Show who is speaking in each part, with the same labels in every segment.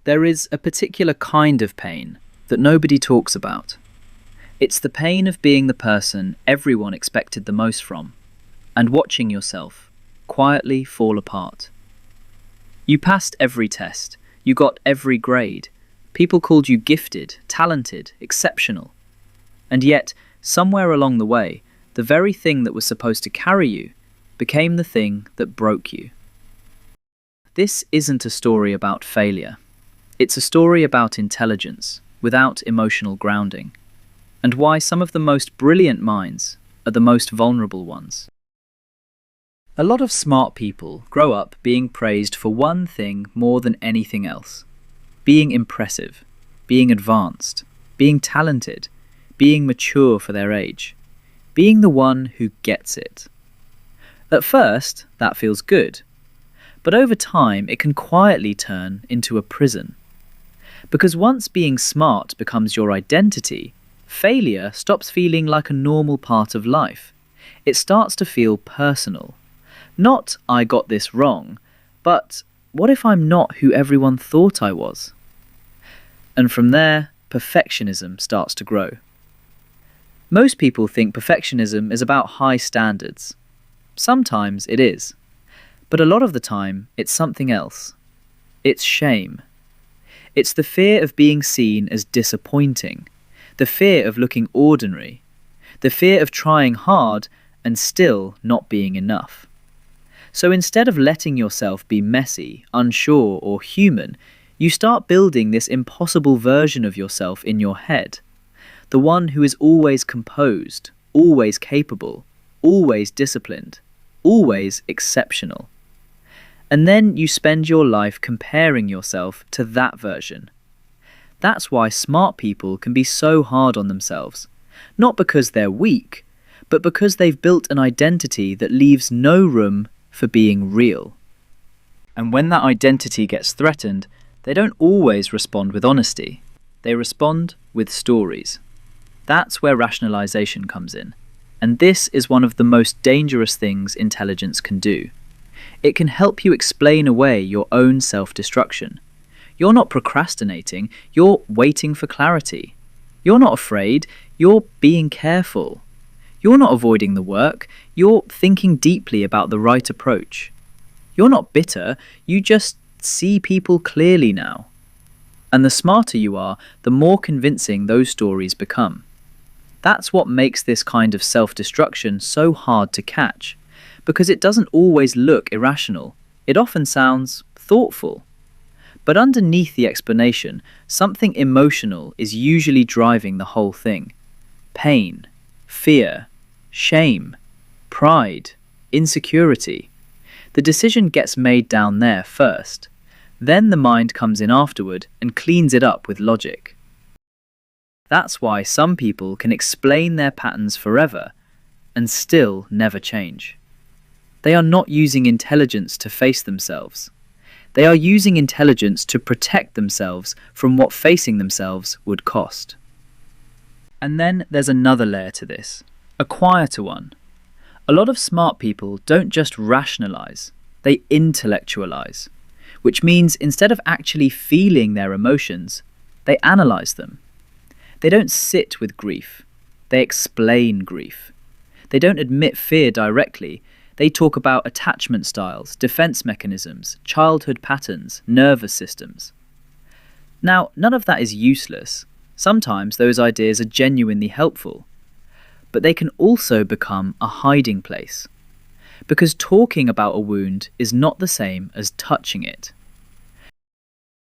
Speaker 1: There is a particular kind of pain that nobody talks about. It's the pain of being the person everyone expected the most from, and watching yourself quietly fall apart. You passed every test, you got every grade, people called you gifted, talented, exceptional. And yet, somewhere along the way, the very thing that was supposed to carry you became the thing that broke you. This isn't a story about failure. It's a story about intelligence without emotional grounding, and why some of the most brilliant minds are the most vulnerable ones. A lot of smart people grow up being praised for one thing more than anything else: being impressive, being advanced, being talented, being mature for their age, being the one who gets it. At first, that feels good, but over time it can quietly turn into a prison. Because once being smart becomes your identity, failure stops feeling like a normal part of life. It starts to feel personal. Not, I got this wrong, but what if I'm not who everyone thought I was? And from there, perfectionism starts to grow. Most people think perfectionism is about high standards. Sometimes it is, but a lot of the time it's something else. It's shame. It's the fear of being seen as disappointing, the fear of looking ordinary, the fear of trying hard and still not being enough. So instead of letting yourself be messy, unsure, or human, you start building this impossible version of yourself in your head. The one who is always composed, always capable, always disciplined, always exceptional. And then you spend your life comparing yourself to that version. That's why smart people can be so hard on themselves. Not because they're weak, but because they've built an identity that leaves no room for being real. And when that identity gets threatened, they don't always respond with honesty. They respond with stories. That's where rationalization comes in. And this is one of the most dangerous things intelligence can do. It can help you explain away your own self-destruction. You're not procrastinating, you're waiting for clarity. You're not afraid, you're being careful. You're not avoiding the work, you're thinking deeply about the right approach. You're not bitter, you just see people clearly now. And the smarter you are, the more convincing those stories become. That's what makes this kind of self-destruction so hard to catch, because it doesn't always look irrational. It often sounds thoughtful. But underneath the explanation, something emotional is usually driving the whole thing. Pain, fear, shame, pride, insecurity. The decision gets made down there first. Then the mind comes in afterward and cleans it up with logic. That's why some people can explain their patterns forever and still never change. They are not using intelligence to face themselves. They are using intelligence to protect themselves from what facing themselves would cost. And then there's another layer to this, a quieter one. A lot of smart people don't just rationalize, they intellectualize, which means instead of actually feeling their emotions, they analyze them. They don't sit with grief, they explain grief. They don't admit fear directly, they talk about attachment styles, defense mechanisms, childhood patterns, nervous systems. Now, none of that is useless. Sometimes those ideas are genuinely helpful. But they can also become a hiding place. Because talking about a wound is not the same as touching it.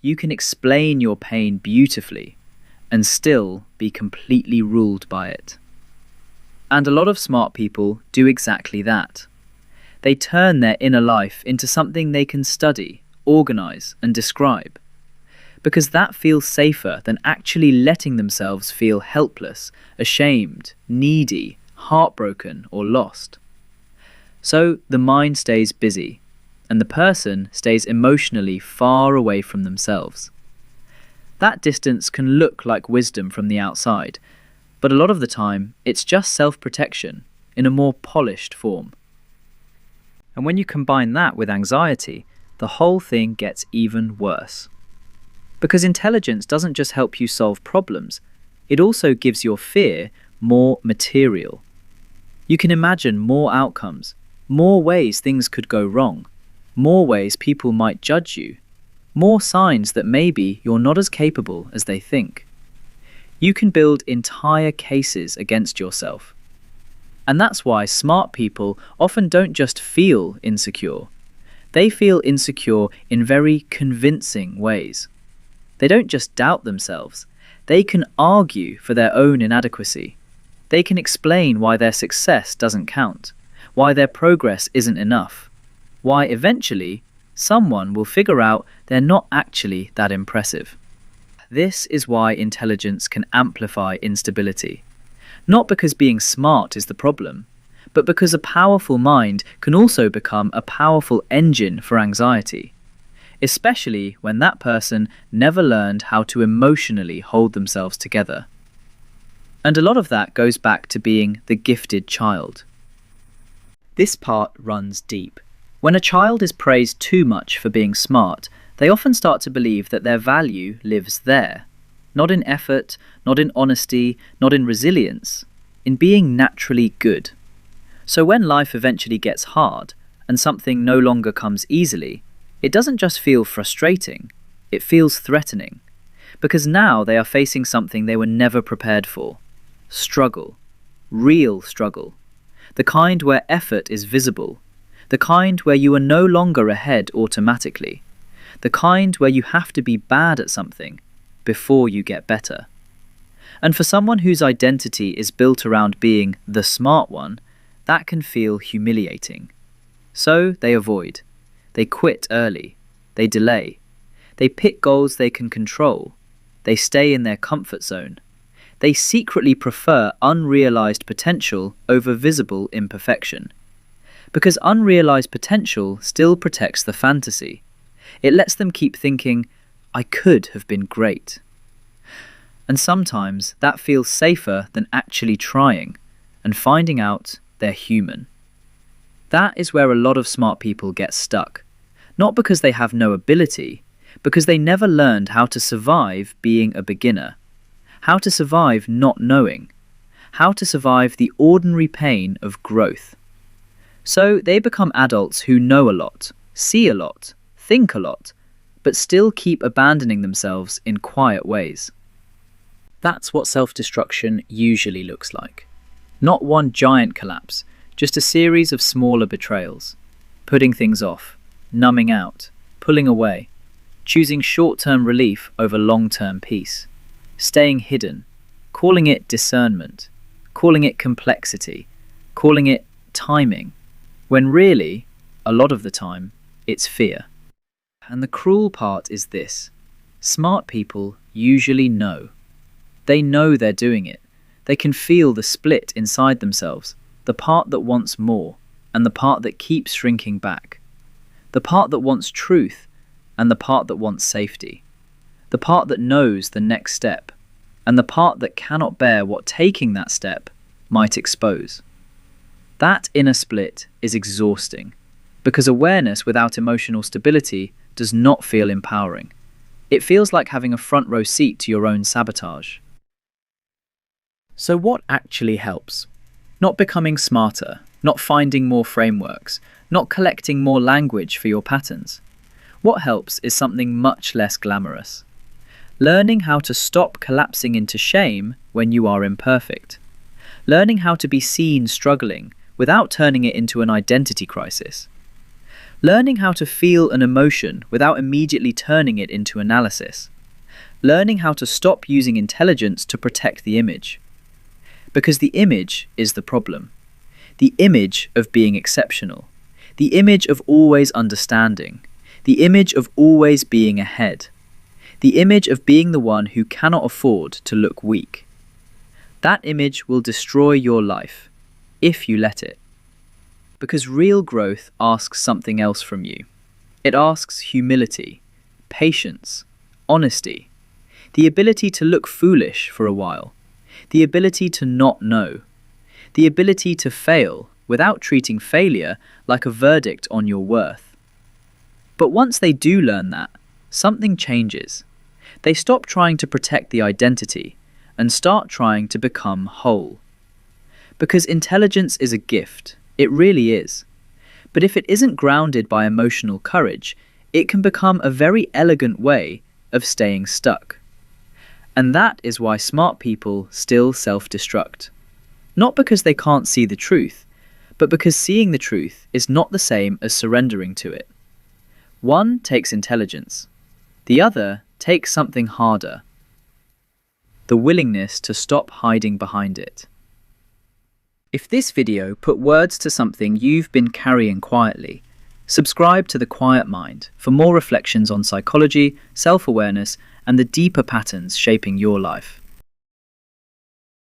Speaker 1: You can explain your pain beautifully and still be completely ruled by it. And a lot of smart people do exactly that. They turn their inner life into something they can study, organize, and describe. Because that feels safer than actually letting themselves feel helpless, ashamed, needy, heartbroken, or lost. So the mind stays busy, and the person stays emotionally far away from themselves. That distance can look like wisdom from the outside, but a lot of the time it's just self-protection in a more polished form. And when you combine that with anxiety, the whole thing gets even worse. Because intelligence doesn't just help you solve problems, it also gives your fear more material. You can imagine more outcomes, more ways things could go wrong, more ways people might judge you, more signs that maybe you're not as capable as they think. You can build entire cases against yourself. And that's why smart people often don't just feel insecure. They feel insecure in very convincing ways. They don't just doubt themselves. They can argue for their own inadequacy. They can explain why their success doesn't count, why their progress isn't enough, why eventually someone will figure out they're not actually that impressive. This is why intelligence can amplify instability. Not because being smart is the problem, but because a powerful mind can also become a powerful engine for anxiety, especially when that person never learned how to emotionally hold themselves together. And a lot of that goes back to being the gifted child. This part runs deep. When a child is praised too much for being smart, they often start to believe that their value lives there. Not in effort, not in honesty, not in resilience, in being naturally good. So when life eventually gets hard, and something no longer comes easily, it doesn't just feel frustrating, it feels threatening. Because now they are facing something they were never prepared for. Struggle. Real struggle. The kind where effort is visible. The kind where you are no longer ahead automatically. The kind where you have to be bad at something before you get better. And for someone whose identity is built around being the smart one, that can feel humiliating. So they avoid. They quit early. They delay. They pick goals they can control. They stay in their comfort zone. They secretly prefer unrealized potential over visible imperfection. Because unrealized potential still protects the fantasy. It lets them keep thinking, I could have been great. And sometimes that feels safer than actually trying and finding out they're human. That is where a lot of smart people get stuck. Not because they have no ability, because they never learned how to survive being a beginner, how to survive not knowing, how to survive the ordinary pain of growth. So they become adults who know a lot, see a lot, think a lot, but still keep abandoning themselves in quiet ways. That's what self-destruction usually looks like. Not one giant collapse, just a series of smaller betrayals. Putting things off, numbing out, pulling away, choosing short-term relief over long-term peace, staying hidden, calling it discernment, calling it complexity, calling it timing, when really, a lot of the time, it's fear. And the cruel part is this. Smart people usually know. They know they're doing it. They can feel the split inside themselves, the part that wants more, and the part that keeps shrinking back. The part that wants truth, and the part that wants safety. The part that knows the next step, and the part that cannot bear what taking that step might expose. That inner split is exhausting, because awareness without emotional stability does not feel empowering. It feels like having a front row seat to your own sabotage. So what actually helps? Not becoming smarter, not finding more frameworks, not collecting more language for your patterns. What helps is something much less glamorous. Learning how to stop collapsing into shame when you are imperfect. Learning how to be seen struggling without turning it into an identity crisis. Learning how to feel an emotion without immediately turning it into analysis. Learning how to stop using intelligence to protect the image. Because the image is the problem. The image of being exceptional. The image of always understanding. The image of always being ahead. The image of being the one who cannot afford to look weak. That image will destroy your life, if you let it. Because real growth asks something else from you. It asks humility, patience, honesty, the ability to look foolish for a while, the ability to not know, the ability to fail without treating failure like a verdict on your worth. But once they do learn that, something changes. They stop trying to protect the identity and start trying to become whole. Because intelligence is a gift, it really is. But if it isn't grounded by emotional courage, it can become a very elegant way of staying stuck. And that is why smart people still self-destruct. Not because they can't see the truth, but because seeing the truth is not the same as surrendering to it. One takes intelligence. The other takes something harder. The willingness to stop hiding behind it. If this video put words to something you've been carrying quietly, subscribe to The Quiet Mind for more reflections on psychology, self-awareness, and the deeper patterns shaping your life.